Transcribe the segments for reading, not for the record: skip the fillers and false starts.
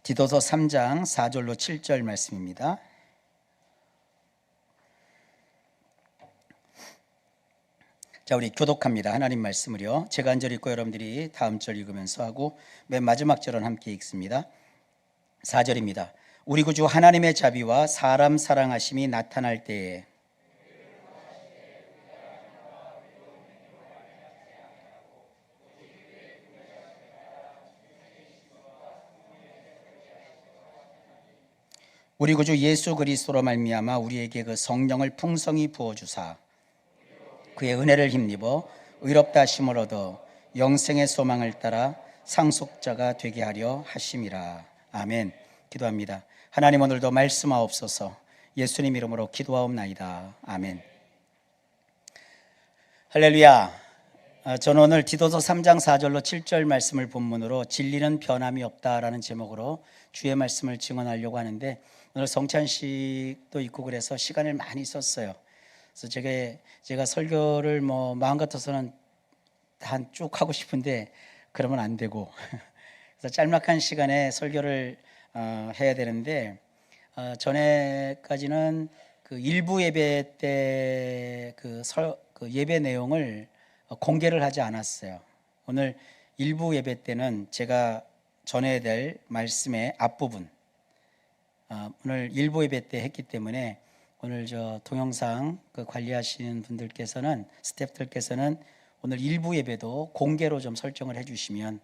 디도서 3장 4절로 7절 말씀입니다. 자, 우리 교독합니다. 하나님 말씀을요. 제가 한 절 읽고 여러분들이 다음 절 읽으면서 하고 맨 마지막 절은 함께 읽습니다. 4절입니다. 우리 구주 하나님의 자비와 사람 사랑하심이 나타날 때에 우리 구주 예수 그리스도로 말미암아 우리에게 그 성령을 풍성히 부어주사 그의 은혜를 힘입어 의롭다 하심을 얻어 영생의 소망을 따라 상속자가 되게 하려 하심이라. 아멘. 기도합니다. 하나님, 오늘도 말씀하옵소서. 예수님 이름으로 기도하옵나이다. 아멘. 할렐루야. 저는 오늘 디도서 3장 4절로 7절 말씀을 본문으로 진리는 변함이 없다라는 제목으로 주의 말씀을 증언하려고 하는데, 오늘 성찬식도 있고 그래서 시간을 많이 썼어요. 그래서 제가 설교를 마음 같아서는 한 쭉 하고 싶은데 그러면 안 되고 그래서 짤막한 시간에 설교를 해야 되는데, 전에까지는 그 일부 예배 때 그 예배 내용을 공개를 하지 않았어요. 오늘 일부 예배 때는 제가 전해야 될 말씀의 앞부분, 오늘 일부 예배 때 했기 때문에 오늘 동영상 관리하시는 분들께서는, 스태프들께서는 오늘 일부 예배도 공개로 좀 설정을 해주시면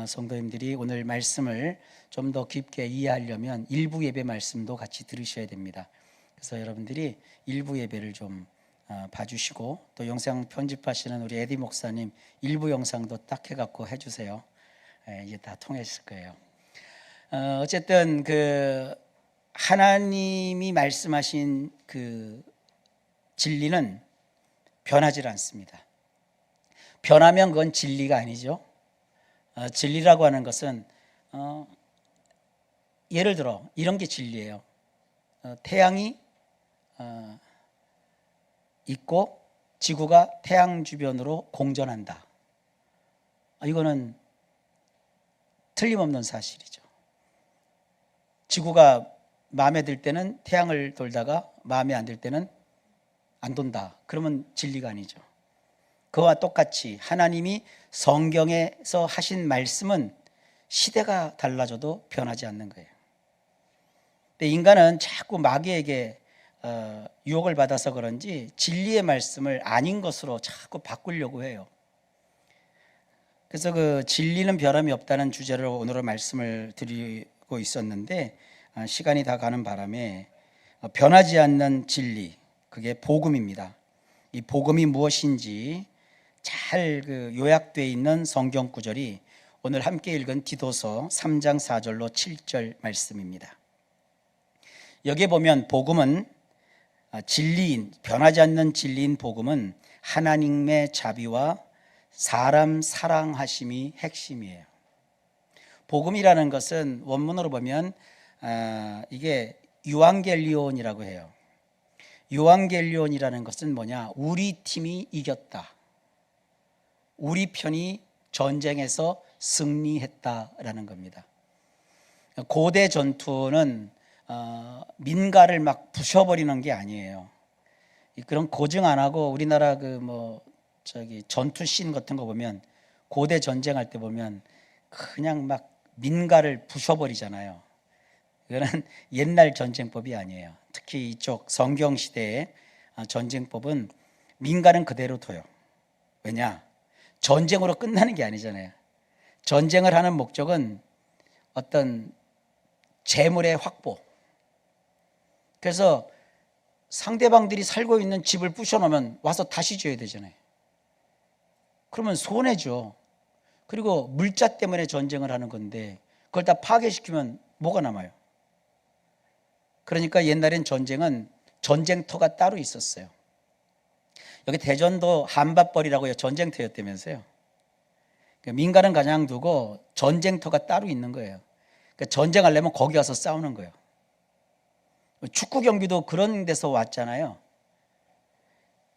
성도님들이 오늘 말씀을 좀 더 깊게 이해하려면 일부 예배 말씀도 같이 들으셔야 됩니다. 그래서 여러분들이 일부 예배를 좀 봐주시고, 또 영상 편집하시는 우리 에디 목사님 일부 영상도 딱 해갖고 해주세요. 이제 다 통했을 거예요. 어쨌든 하나님이 말씀하신 그 진리는 변하지 않습니다. 변하면 그건 진리가 아니죠. 진리라고 하는 것은 예를 들어 이런 게 진리예요. 태양이 있고 지구가 태양 주변으로 공전한다. 이거는 틀림없는 사실이죠. 지구가 마음에 들 때는 태양을 돌다가 마음에 안 들 때는 안 돈다. 그러면 진리가 아니죠. 그와 똑같이 하나님이 성경에서 하신 말씀은 시대가 달라져도 변하지 않는 거예요. 근데 인간은 자꾸 마귀에게 유혹을 받아서 그런지 진리의 말씀을 아닌 것으로 자꾸 바꾸려고 해요. 그래서 그 진리는 변함이 없다는 주제로 오늘은 말씀을 드리고 있었는데, 시간이 다 가는 바람에 변하지 않는 진리, 그게 복음입니다. 이 복음이 무엇인지 잘 요약되어 있는 성경 구절이 오늘 함께 읽은 디도서 3장 4절로 7절 말씀입니다. 여기에 보면 복음은 진리인, 변하지 않는 진리인 복음은 하나님의 자비와 사람 사랑하심이 핵심이에요. 복음이라는 것은 원문으로 보면 이게 유앙겔리온이라고 해요. 유앙겔리온이라는 것은 뭐냐? 우리 팀이 이겼다. 우리 편이 전쟁에서 승리했다라는 겁니다. 고대 전투는 민가를 막 부셔버리는 게 아니에요. 그런 고증 안 하고 우리나라 전투 씬 같은 거 보면, 고대 전쟁할 때 보면 그냥 막 민가를 부셔버리잖아요. 이거는 옛날 전쟁법이 아니에요. 특히 이쪽 성경 시대의 전쟁법은 민가는 그대로 둬요. 왜냐? 전쟁으로 끝나는 게 아니잖아요. 전쟁을 하는 목적은 어떤 재물의 확보. 그래서 상대방들이 살고 있는 집을 부셔놓으면 와서 다시 줘야 되잖아요. 그러면 손해죠. 그리고 물자 때문에 전쟁을 하는 건데 그걸 다 파괴시키면 뭐가 남아요? 그러니까 옛날엔 전쟁은 전쟁터가 따로 있었어요. 여기 대전도 한밭벌이라고 전쟁터였다면서요. 민가는 그냥 두고 전쟁터가 따로 있는 거예요. 그러니까 전쟁하려면 거기 가서 싸우는 거예요. 축구 경기도 그런 데서 왔잖아요.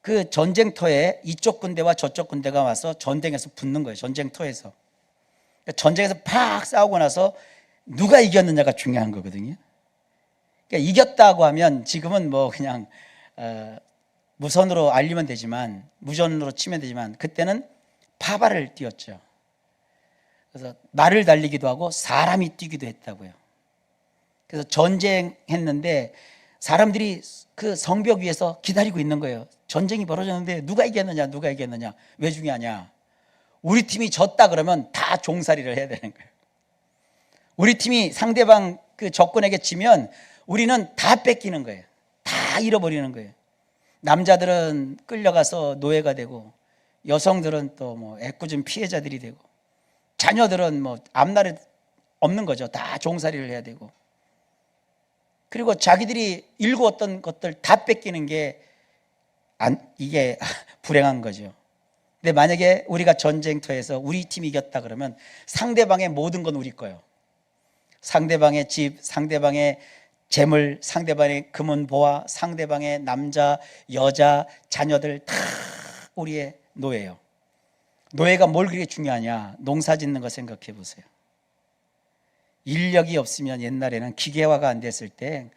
그 전쟁터에 이쪽 군대와 저쪽 군대가 와서 전쟁에서 붙는 거예요. 전쟁터에서. 그러니까 전쟁에서 팍 싸우고 나서 누가 이겼느냐가 중요한 거거든요. 그러니까 이겼다고 하면 지금은 뭐 그냥 무선으로 알리면 되지만, 무전으로 치면 되지만, 그때는 파발을 띄웠죠. 그래서 말을 달리기도 하고 사람이 뛰기도 했다고요. 그래서 전쟁했는데 사람들이 그 성벽 위에서 기다리고 있는 거예요. 전쟁이 벌어졌는데 누가 이겼느냐, 누가 이겼느냐. 왜 중요하냐? 우리 팀이 졌다 그러면 다 종살이를 해야 되는 거예요. 우리 팀이 상대방 그 적군에게 지면 우리는 다 뺏기는 거예요. 다 잃어버리는 거예요. 남자들은 끌려가서 노예가 되고, 여성들은 또 뭐 애꿎은 피해자들이 되고, 자녀들은 뭐 앞날에 없는 거죠. 다 종살이를 해야 되고, 그리고 자기들이 일구었던 것들 다 뺏기는 게 이게 불행한 거죠. 근데 만약에 우리가 전쟁터에서 우리 팀이 이겼다 그러면 상대방의 모든 건 우리 거예요. 상대방의 집, 상대방의 재물, 상대방의 금은 보화, 상대방의 남자, 여자, 자녀들 다 우리의 노예예요. 노예가 뭘 그렇게 중요하냐? 농사 짓는 거 생각해 보세요. 인력이 없으면, 옛날에는 기계화가 안 됐을 때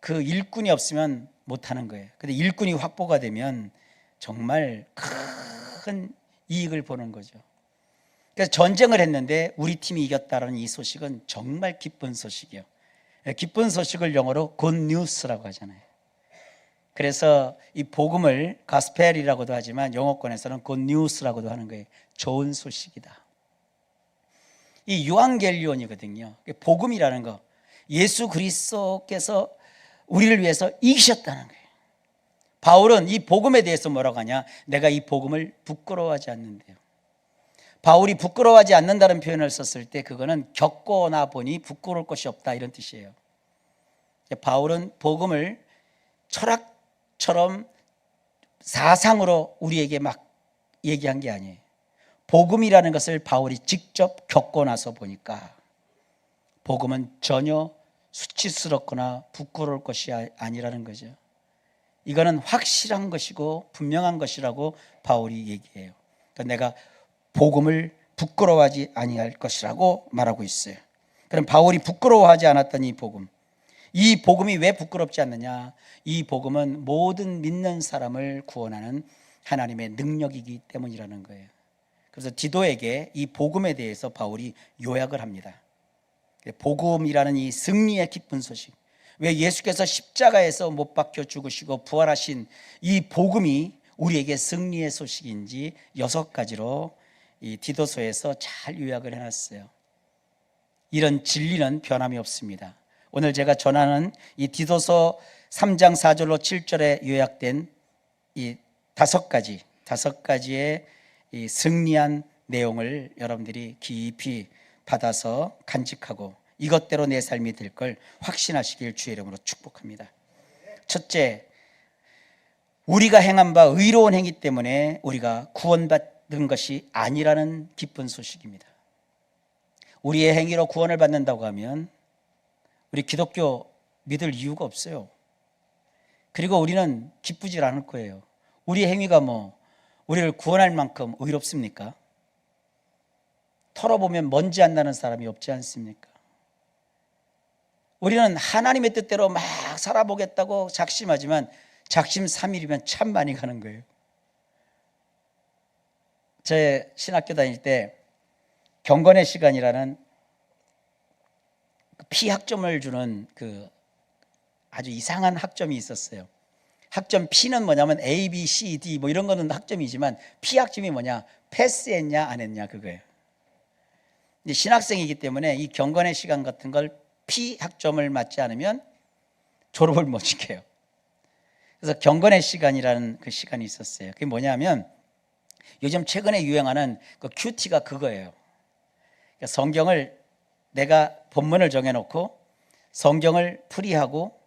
그 일꾼이 없으면 못 하는 거예요. 근데 일꾼이 확보가 되면 정말 큰 이익을 보는 거죠. 그래서 전쟁을 했는데 우리 팀이 이겼다는 이 소식은 정말 기쁜 소식이에요. 기쁜 소식을 영어로 good news라고 하잖아요. 그래서 이 복음을 가스펠이라고도 하지만 영어권에서는 good news라고도 하는 거예요. 좋은 소식이다. 이 유앙겔리온이거든요. 복음이라는 거, 예수 그리스도께서 우리를 위해서 이기셨다는 거예요. 바울은 이 복음에 대해서 뭐라고 하냐? 내가 이 복음을 부끄러워하지 않는데요. 바울이 부끄러워하지 않는다는 표현을 썼을 때 그거는 겪거나 보니 부끄러울 것이 없다, 이런 뜻이에요. 바울은 복음을 철학처럼 사상으로 우리에게 막 얘기한 게 아니에요. 복음이라는 것을 바울이 직접 겪고 나서 보니까 복음은 전혀 수치스럽거나 부끄러울 것이 아니라는 거죠. 이거는 확실한 것이고 분명한 것이라고 바울이 얘기해요. 그러니까 내가 복음을 부끄러워하지 아니할 것이라고 말하고 있어요. 그럼 바울이 부끄러워하지 않았던 이 복음이 왜 부끄럽지 않느냐? 이 복음은 모든 믿는 사람을 구원하는 하나님의 능력이기 때문이라는 거예요. 그래서 디도에게 이 복음에 대해서 바울이 요약을 합니다. 복음이라는 이 승리의 기쁜 소식, 왜 예수께서 십자가에서 못 박혀 죽으시고 부활하신 이 복음이 우리에게 승리의 소식인지 6가지로 이 디도서에서 잘 요약을 해놨어요. 이런 진리는 변함이 없습니다. 오늘 제가 전하는 이 디도서 3장 4절로 7절에 요약된 이 5가지의 이 승리한 내용을 여러분들이 깊이 받아서 간직하고 이것대로 내 삶이 될 걸 확신하시길 주의 이름으로 축복합니다. 첫째, 우리가 행한 바 의로운 행위 때문에 우리가 구원받은 것이 아니라는 기쁜 소식입니다. 우리의 행위로 구원을 받는다고 하면 우리 기독교 믿을 이유가 없어요. 그리고 우리는 기쁘질 않을 거예요. 우리 행위가 뭐 우리를 구원할 만큼 의롭습니까? 털어보면 먼지 안 나는 사람이 없지 않습니까? 우리는 하나님의 뜻대로 막 살아보겠다고 작심하지만 작심 3일이면 참 많이 가는 거예요. 제 신학교 다닐 때 경건의 시간이라는 P학점을 주는 그 아주 이상한 학점이 있었어요. 학점 P는 뭐냐면 A, B, C, D 뭐 이런 거는 학점이지만 P학점이 뭐냐? 패스했냐 안 했냐 그거예요. 이제 신학생이기 때문에 이 경건의 시간 같은 걸 P학점을 맞지 않으면 졸업을 못 시켜요. 그래서 경건의 시간이라는 그 시간이 있었어요. 그게 뭐냐면 요즘 최근에 유행하는 그 큐티가 그거예요. 그러니까 성경을 내가 본문을 정해놓고 성경을 풀이하고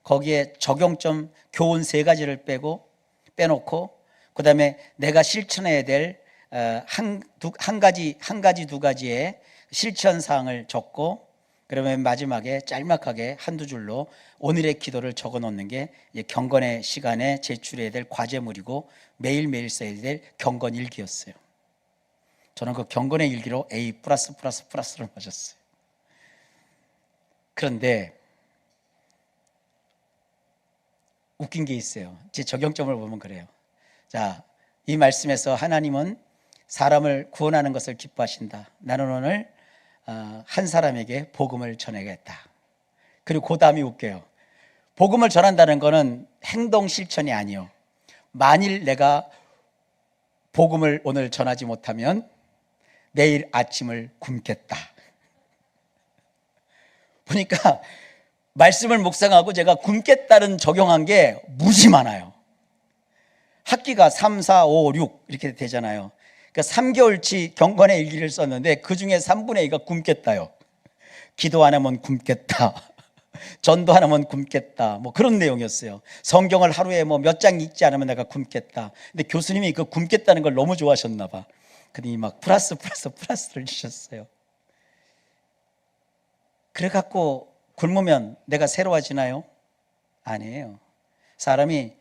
거기에 적용점 교훈 3가지를 빼놓고 그 다음에 내가 실천해야 될 한 가지, 2가지의 실천 사항을 적고 그러면 마지막에 짤막하게 한두 줄로 오늘의 기도를 적어 놓는 게 경건의 시간에 제출해야 될 과제물이고 매일매일 써야 될 경건 일기였어요. 저는 그 경건의 일기로 A+++를 맞았어요. 그런데 웃긴 게 있어요. 제 적용점을 보면 그래요. 자, 이 말씀에서 하나님은 사람을 구원하는 것을 기뻐하신다. 나는 오늘 한 사람에게 복음을 전하겠다. 그리고 그 다음이 웃겨요. 복음을 전한다는 것은 행동 실천이 아니요. 만일 내가 복음을 오늘 전하지 못하면 내일 아침을 굶겠다. 보니까 말씀을 묵상하고 제가 굶겠다는 적용한 게 무지 많아요. 학기가 3, 4, 5, 6 이렇게 되잖아요. 그러니까 3개월치 경건의 일기를 썼는데 그 중에 3분의 2가 굶겠다요. 기도 안 하면 굶겠다. 전도 안 하면 굶겠다. 뭐 그런 내용이었어요. 성경을 하루에 뭐 몇 장 읽지 않으면 내가 굶겠다. 근데 교수님이 그 굶겠다는 걸 너무 좋아하셨나 봐. 그러니 막 플러스를 주셨어요. 그래갖고 굶으면 내가 새로워지나요? 아니에요. 사람이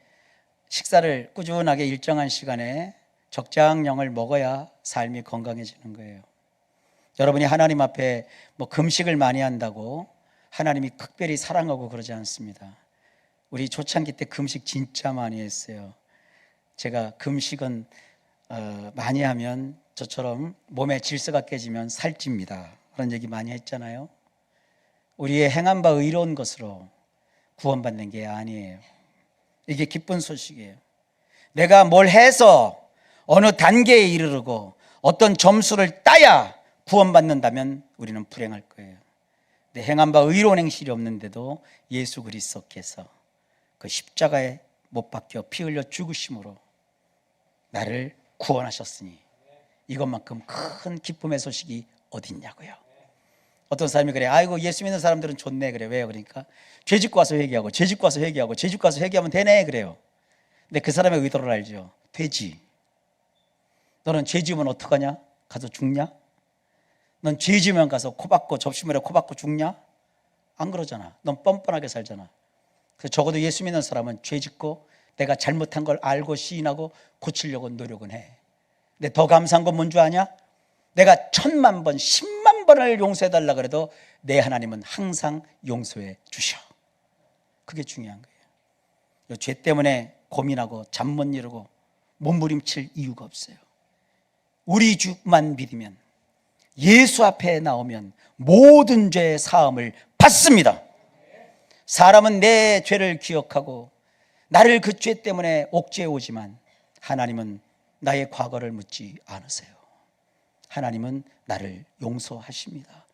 식사를 꾸준하게 일정한 시간에 적장량을 먹어야 삶이 건강해지는 거예요. 여러분이 하나님 앞에 뭐 금식을 많이 한다고 하나님이 특별히 사랑하고 그러지 않습니다. 우리 초창기 때 금식 진짜 많이 했어요. 제가 금식은 많이 하면 저처럼 몸의 질서가 깨지면 살찝니다. 그런 얘기 많이 했잖아요. 우리의 행한 바 의로운 것으로 구원받는 게 아니에요. 이게 기쁜 소식이에요. 내가 뭘 해서 어느 단계에 이르르고 어떤 점수를 따야 구원받는다면 우리는 불행할 거예요. 근데 행한 바 의로운 행실이 없는데도 예수 그리스도께서 그 십자가에 못 박혀 피 흘려 죽으심으로 나를 구원하셨으니 이것만큼 큰 기쁨의 소식이 어딨냐고요. 어떤 사람이 그래, 아이고 예수 믿는 사람들은 좋네. 그래. 왜요? 그러니까 죄 짓고 와서 회개하고 죄 짓고 와서 회개하고 죄 짓고 와서 회개하면 되네. 그래요. 근데 그 사람의 의도를 알죠. 되지. 너는 죄 지으면 어떡하냐? 가서 죽냐? 넌 죄 지으면 가서 코 박고 접시물에 코 박고 죽냐? 안 그러잖아. 넌 뻔뻔하게 살잖아. 그래서 적어도 예수 믿는 사람은 죄 짓고 내가 잘못한 걸 알고 시인하고 고치려고 노력은 해. 근데 더 감사한 건 뭔 줄 아냐? 내가 1000만 번, 10만 번을 용서해달라 그래도 내 하나님은 항상 용서해 주셔. 그게 중요한 거예요. 죄 때문에 고민하고 잠 못 이루고 몸부림칠 이유가 없어요. 우리 주만 믿으면, 예수 앞에 나오면 모든 죄의 사함을 받습니다. 사람은 내 죄를 기억하고 나를 그 죄 때문에 옥죄해 오지만 하나님은 나의 과거를 묻지 않으세요. 하나님은 나를 용서하십니다.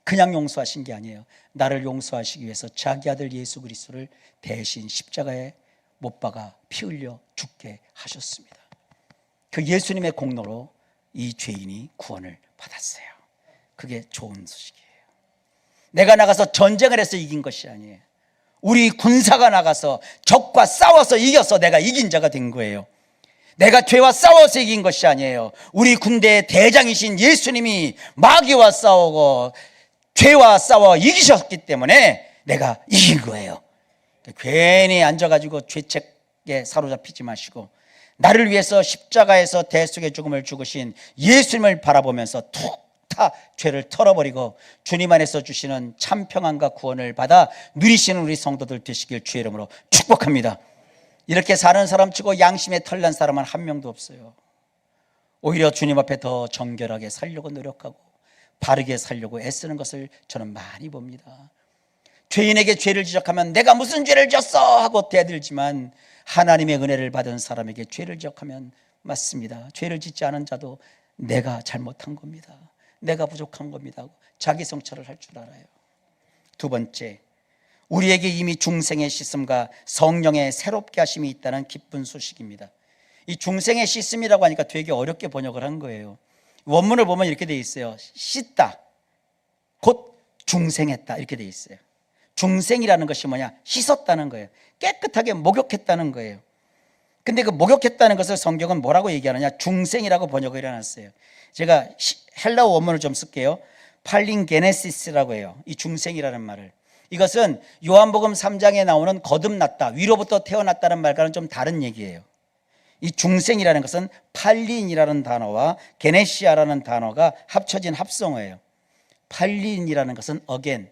그냥 용서하신 게 아니에요. 나를 용서하시기 위해서 자기 아들 예수 그리스도를 대신 십자가에 못 박아 피 흘려 죽게 하셨습니다. 그 예수님의 공로로 이 죄인이 구원을 받았어요. 그게 좋은 소식이에요. 내가 나가서 전쟁을 해서 이긴 것이 아니에요. 우리 군사가 나가서 적과 싸워서 이겨서 내가 이긴 자가 된 거예요. 내가 죄와 싸워서 이긴 것이 아니에요. 우리 군대의 대장이신 예수님이 마귀와 싸우고 죄와 싸워 이기셨기 때문에 내가 이긴 거예요. 괜히 앉아가지고 죄책에 사로잡히지 마시고 나를 위해서 십자가에서 대속의 죽음을 죽으신 예수님을 바라보면서 툭 다 죄를 털어버리고 주님 안에서 주시는 참 평안과 구원을 받아 누리시는 우리 성도들 되시길 주의 이름으로 축복합니다. 이렇게 사는 사람 치고 양심에 털난 사람은 한 명도 없어요. 오히려 주님 앞에 더 정결하게 살려고 노력하고 바르게 살려고 애쓰는 것을 저는 많이 봅니다. 죄인에게 죄를 지적하면 내가 무슨 죄를 졌어 하고 대들지만 하나님의 은혜를 받은 사람에게 죄를 지적하면 맞습니다. 죄를 짓지 않은 자도 내가 잘못한 겁니다. 내가 부족한 겁니다 하고 자기 성찰을 할 줄 알아요. 두 번째, 우리에게 이미 중생의 씻음과 성령의 새롭게 하심이 있다는 기쁜 소식입니다. 이 중생의 씻음이라고 하니까 되게 어렵게 번역을 한 거예요. 원문을 보면 이렇게 돼 있어요. 씻다, 곧 중생했다 이렇게 돼 있어요. 중생이라는 것이 뭐냐? 씻었다는 거예요. 깨끗하게 목욕했다는 거예요. 근데 그 목욕했다는 것을 성경은 뭐라고 얘기하느냐? 중생이라고 번역을 해놨어요. 제가 헬라어 원문을 좀 쓸게요. 팔린게네시스라고 해요. 이 중생이라는 말을. 이것은 요한복음 3장에 나오는 거듭났다, 위로부터 태어났다는 말과는 좀 다른 얘기예요. 이 중생이라는 것은 팔린이라는 단어와 게네시아라는 단어가 합쳐진 합성어예요. 팔린이라는 것은 again,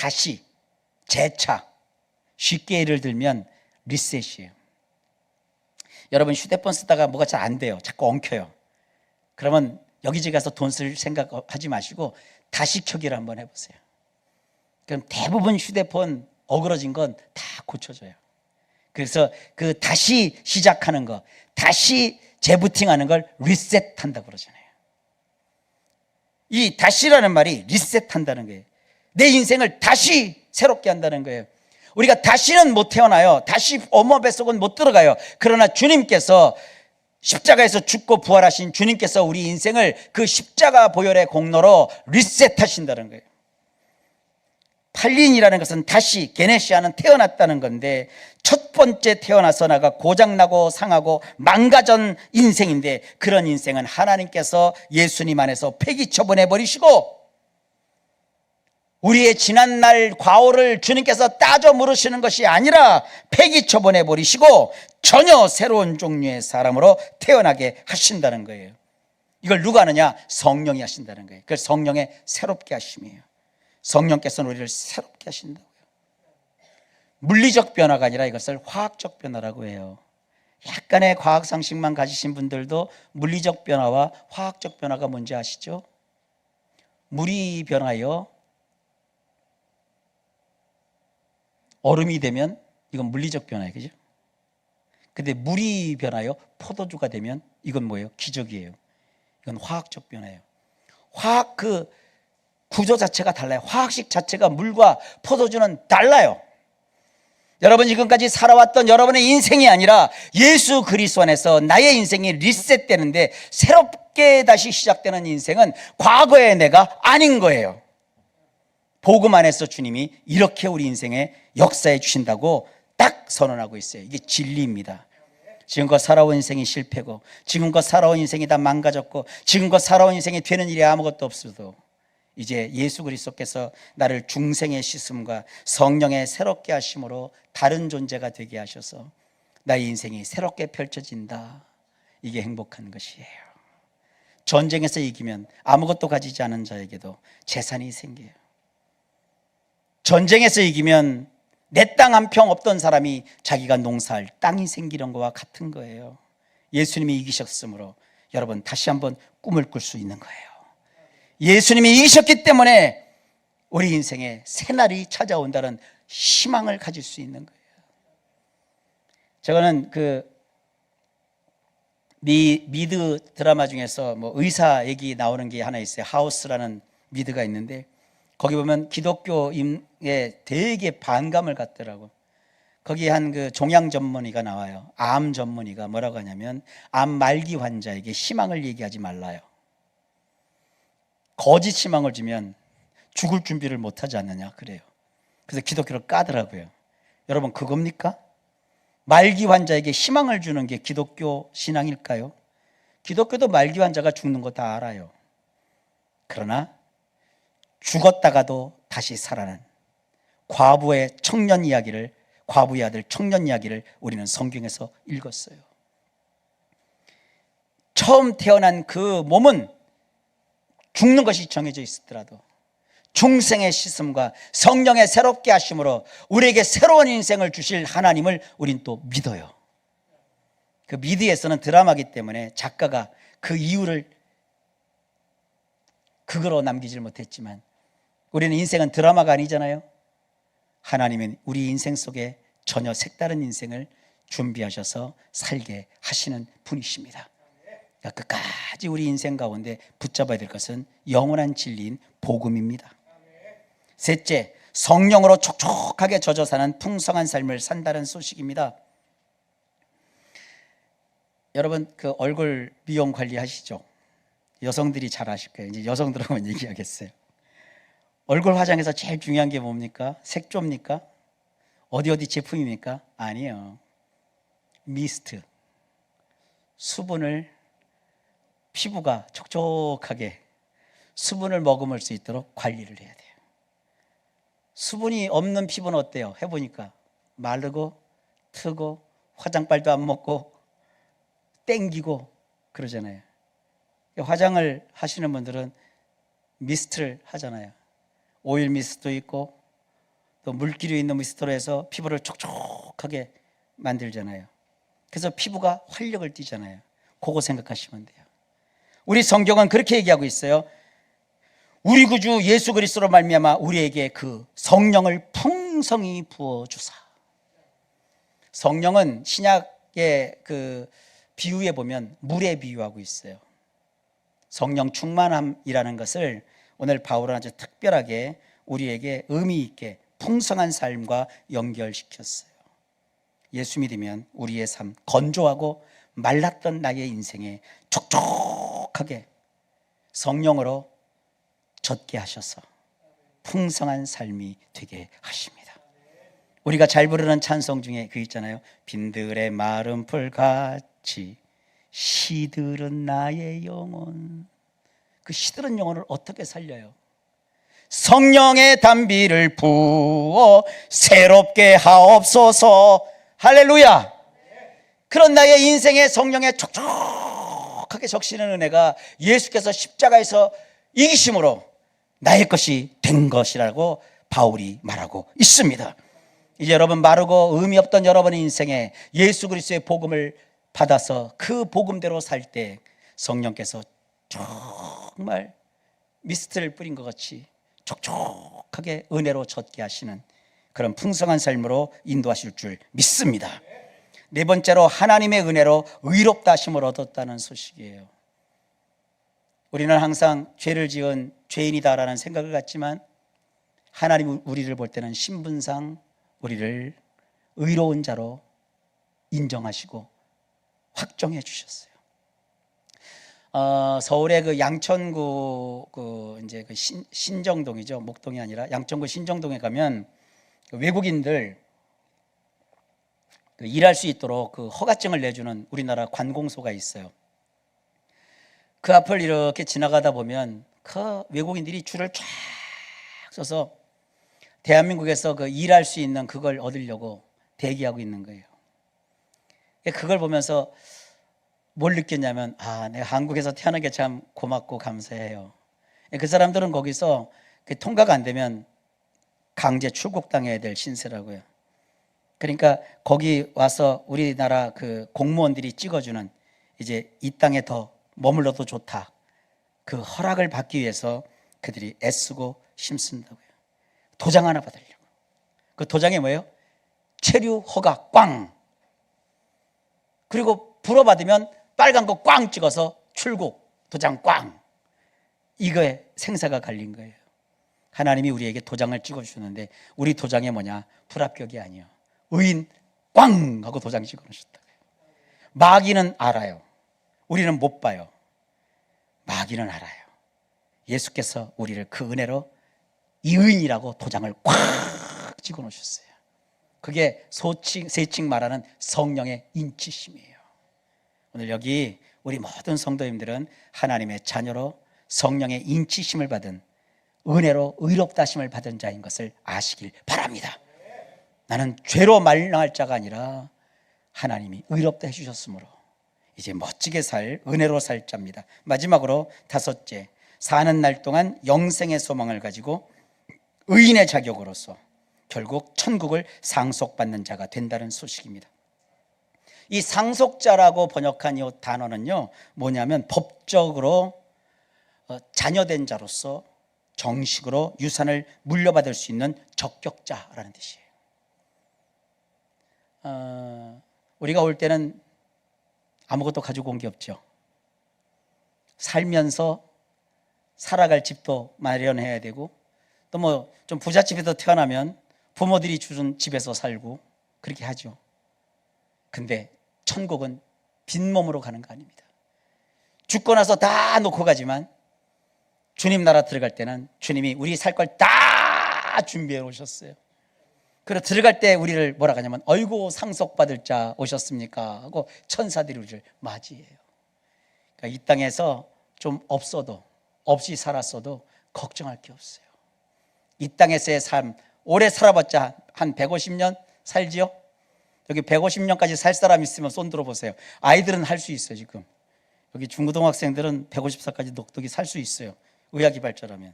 다시, 재차, 쉽게 예를 들면 리셋이에요. 여러분 휴대폰 쓰다가 뭐가 잘 안 돼요. 자꾸 엉켜요. 그러면 여기저기 가서 돈 쓸 생각하지 마시고 다시 켜기를 한번 해보세요. 그럼 대부분 휴대폰 어그러진 건 다 고쳐져요. 그래서 그 다시 시작하는 거, 다시 재부팅하는 걸 리셋한다고 그러잖아요. 이 다시라는 말이 리셋한다는 거예요. 내 인생을 다시 새롭게 한다는 거예요. 우리가 다시는 못 태어나요. 다시 어머 뱃속은 못 들어가요. 그러나 주님께서 십자가에서 죽고 부활하신 주님께서 우리 인생을 그 십자가 보혈의 공로로 리셋하신다는 거예요. 팔린이라는 것은 다시, 게네시아는 태어났다는 건데, 첫 번째 태어나서 나가 고장나고 상하고 망가진 인생인데, 그런 인생은 하나님께서 예수님 안에서 폐기처 보내버리시고 우리의 지난날 과오를 주님께서 따져 물으시는 것이 아니라 폐기처 보내버리시고 전혀 새로운 종류의 사람으로 태어나게 하신다는 거예요. 이걸 누가 하느냐? 성령이 하신다는 거예요. 그걸 성령의 새롭게 하심이에요. 성령께서는 우리를 새롭게 하신다고요. 물리적 변화가 아니라 이것을 화학적 변화라고 해요. 약간의 과학상식만 가지신 분들도 물리적 변화와 화학적 변화가 뭔지 아시죠? 물이 변하여 얼음이 되면 이건 물리적 변화예요. 그죠? 근데 물이 변하여 포도주가 되면 이건 뭐예요? 기적이에요. 이건 화학적 변화예요. 화학 그 구조 자체가 달라요. 화학식 자체가 물과 포도주는 달라요. 여러분 지금까지 살아왔던 여러분의 인생이 아니라 예수 그리스도 안에서 나의 인생이 리셋되는데 새롭게 다시 시작되는 인생은 과거의 내가 아닌 거예요. 복음 안에서 주님이 이렇게 우리 인생에 역사해 주신다고 딱 선언하고 있어요. 이게 진리입니다. 지금껏 살아온 인생이 실패고, 지금껏 살아온 인생이 다 망가졌고, 지금껏 살아온 인생이 되는 일이 아무것도 없어도 이제 예수 그리스도께서 나를 중생의 씻음과 성령의 새롭게 하심으로 다른 존재가 되게 하셔서 나의 인생이 새롭게 펼쳐진다. 이게 행복한 것이에요. 전쟁에서 이기면 아무것도 가지지 않은 자에게도 재산이 생겨요. 전쟁에서 이기면 내 땅 한 평 없던 사람이 자기가 농사할 땅이 생기는 것과 같은 거예요. 예수님이 이기셨으므로 여러분 다시 한번 꿈을 꿀 수 있는 거예요. 예수님이 이기셨기 때문에 우리 인생에 새날이 찾아온다는 희망을 가질 수 있는 거예요. 저는 그 미드 드라마 중에서 뭐 의사 얘기 나오는 게 하나 있어요. 하우스라는 미드가 있는데 거기 보면 기독교인에 되게 반감을 갖더라고. 거기 한 그 종양 전문의가 나와요. 암 전문의가 뭐라고 하냐면 암 말기 환자에게 희망을 얘기하지 말라요. 거짓 희망을 주면 죽을 준비를 못하지 않느냐 그래요. 그래서 기독교를 까더라고요. 여러분 그겁니까? 말기 환자에게 희망을 주는 게 기독교 신앙일까요? 기독교도 말기 환자가 죽는 거 다 알아요. 그러나 죽었다가도 다시 살아난 과부의 청년 이야기를, 과부의 아들 청년 이야기를 우리는 성경에서 읽었어요. 처음 태어난 그 몸은 죽는 것이 정해져 있었더라도 중생의 씻음과 성령의 새롭게 하심으로 우리에게 새로운 인생을 주실 하나님을 우린 또 믿어요. 그 미드에서는 드라마이기 때문에 작가가 그 이유를 그거로 남기질 못했지만 우리는 인생은 드라마가 아니잖아요. 하나님은 우리 인생 속에 전혀 색다른 인생을 준비하셔서 살게 하시는 분이십니다. 그러니까 끝까지 우리 인생 가운데 붙잡아야 될 것은 영원한 진리인 복음입니다. 셋째, 성령으로 촉촉하게 젖어 사는 풍성한 삶을 산다는 소식입니다. 여러분 그 얼굴 미용 관리하시죠? 여성들이 잘 아실 거예요. 이제 여성들하고만 얘기하겠어요. 얼굴 화장에서 제일 중요한 게 뭡니까? 색조입니까? 어디 제품입니까? 아니에요. 미스트. 수분을, 피부가 촉촉하게 수분을 머금을 수 있도록 관리를 해야 돼요. 수분이 없는 피부는 어때요? 해보니까 마르고 트고 화장빨도 안 먹고 땡기고 그러잖아요. 화장을 하시는 분들은 미스트를 하잖아요. 오일 미스트도 있고 또 물기류 있는 미스트로 해서 피부를 촉촉하게 만들잖아요. 그래서 피부가 활력을 띠잖아요. 그거 생각하시면 돼요. 우리 성경은 그렇게 얘기하고 있어요. 우리 구주 예수 그리스도로 말미암아 우리에게 그 성령을 풍성히 부어주사. 성령은 신약의 그 비유에 보면 물에 비유하고 있어요. 성령 충만함이라는 것을 오늘 바울은 아주 특별하게 우리에게 의미 있게 풍성한 삶과 연결시켰어요. 예수 믿으면 우리의 삶, 건조하고 말랐던 나의 인생에 촉촉하게 성령으로 젖게 하셔서 풍성한 삶이 되게 하십니다. 우리가 잘 부르는 찬송 중에 그 있잖아요. 빈들의 마른 풀같이 시들은 나의 영혼. 그 시들은 영혼을 어떻게 살려요? 성령의 단비를 부어 새롭게 하옵소서. 할렐루야. 그런 나의 인생에 성령의 촉촉하게 적시는 은혜가 예수께서 십자가에서 이기심으로 나의 것이 된 것이라고 바울이 말하고 있습니다. 이제 여러분, 마르고 의미 없던 여러분의 인생에 예수 그리스도의 복음을 받아서 그 복음대로 살 때 성령께서 정말 미스트를 뿌린 것 같이 촉촉하게 은혜로 젖게 하시는 그런 풍성한 삶으로 인도하실 줄 믿습니다. 네 번째로, 하나님의 은혜로 의롭다 하심을 얻었다는 소식이에요. 우리는 항상 죄를 지은 죄인이다라는 생각을 갖지만 하나님 우리를 볼 때는 신분상 우리를 의로운 자로 인정하시고 확정해 주셨어요. 서울의 그 양천구 이제 그 신정동이죠. 목동이 아니라 양천구 신정동에 가면 그 외국인들 그 일할 수 있도록 그 허가증을 내주는 우리나라 관공소가 있어요. 그 앞을 이렇게 지나가다 보면 그 외국인들이 줄을 쫙 서서 대한민국에서 그 일할 수 있는 그걸 얻으려고 대기하고 있는 거예요. 그걸 보면서 뭘 느꼈냐면, 내가 한국에서 태어난 게 참 고맙고 감사해요. 그 사람들은 거기서 통과가 안 되면 강제 출국당해야 될 신세라고요. 그러니까 거기 와서 우리나라 그 공무원들이 찍어주는, 이제 이 땅에 더 머물러도 좋다, 그 허락을 받기 위해서 그들이 애쓰고 힘쓴다고요. 도장 하나 받으려고. 그 도장이 뭐예요? 체류 허가 꽝. 그리고 불어받으면 빨간 거 꽝 찍어서 출국 도장 꽝. 이거에 생사가 갈린 거예요. 하나님이 우리에게 도장을 찍어주는데 우리 도장이 뭐냐? 불합격이 아니에요. 의인 꽝 하고 도장 찍어놓으셨다고요. 마귀는 알아요. 우리는 못 봐요. 마귀는 알아요. 예수께서 우리를 그 은혜로 이의인이라고 도장을 꽉 찍어놓으셨어요. 그게 세칭 말하는 성령의 인치심이에요. 오늘 여기 우리 모든 성도님들은 하나님의 자녀로 성령의 인치심을 받은, 은혜로 의롭다 하심을 받은 자인 것을 아시길 바랍니다. 나는 죄로 말랑할 자가 아니라 하나님이 의롭다 해주셨으므로 이제 멋지게 살, 은혜로 살 자입니다. 마지막으로 다섯째, 사는 날 동안 영생의 소망을 가지고 의인의 자격으로서 결국 천국을 상속받는 자가 된다는 소식입니다. 이 상속자라고 번역한 이 단어는요, 뭐냐면 법적으로 자녀된 자로서 정식으로 유산을 물려받을 수 있는 적격자라는 뜻이에요. 우리가 올 때는 아무것도 가지고 온 게 없죠. 살면서 살아갈 집도 마련해야 되고, 또 뭐 좀 부잣집에서 태어나면 부모들이 주는 집에서 살고 그렇게 하죠. 근데 천국은 빈몸으로 가는 거 아닙니다. 죽고 나서 다 놓고 가지만 주님 나라 들어갈 때는 주님이 우리 살 걸 다 준비해 놓으셨어요. 그래서 들어갈 때 우리를 뭐라 하냐면, 어이구 상속받을 자 오셨습니까 하고 천사들이 우리를 맞이해요. 그러니까 이 땅에서 좀 없이 살았어도 걱정할 게 없어요. 이 땅에서의 삶, 오래 살아봤자 한 150년 살지요? 여기 150년까지 살 사람 있으면 손 들어보세요. 아이들은 할 수 있어요. 지금 여기 중고등학생들은 150살까지 넉넉히 살 수 있어요. 의학이 발전하면.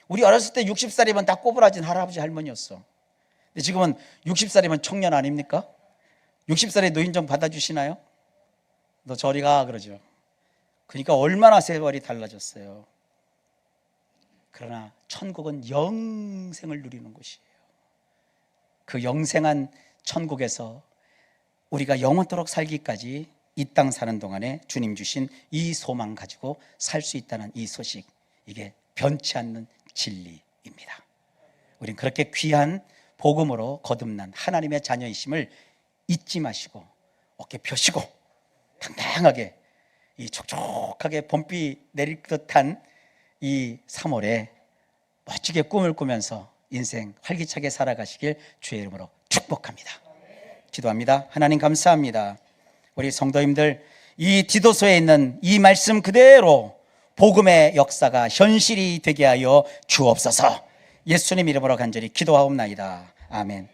우리 어렸을 때 60살이면 다 꼬부라진 할아버지 할머니였어. 근데 지금은 60살이면 청년 아닙니까? 60살에 노인정 받아주시나요? 너 저리 가 그러죠. 그러니까 얼마나 세월이 달라졌어요. 그러나 천국은 영생을 누리는 곳이에요. 그 영생한 천국에서 우리가 영원토록 살기까지 이 땅 사는 동안에 주님 주신 이 소망 가지고 살 수 있다는 이 소식, 이게 변치 않는 진리입니다. 우린 그렇게 귀한 복음으로 거듭난 하나님의 자녀이심을 잊지 마시고 어깨 펴시고 당당하게 이 촉촉하게 봄비 내릴 듯한 이 3월에 멋지게 꿈을 꾸면서 인생 활기차게 살아가시길 주의 이름으로 축복합니다. 기도합니다. 하나님 감사합니다. 우리 성도님들 이 디도서에 있는 이 말씀 그대로 복음의 역사가 현실이 되게 하여 주옵소서. 예수님 이름으로 간절히 기도하옵나이다. 아멘.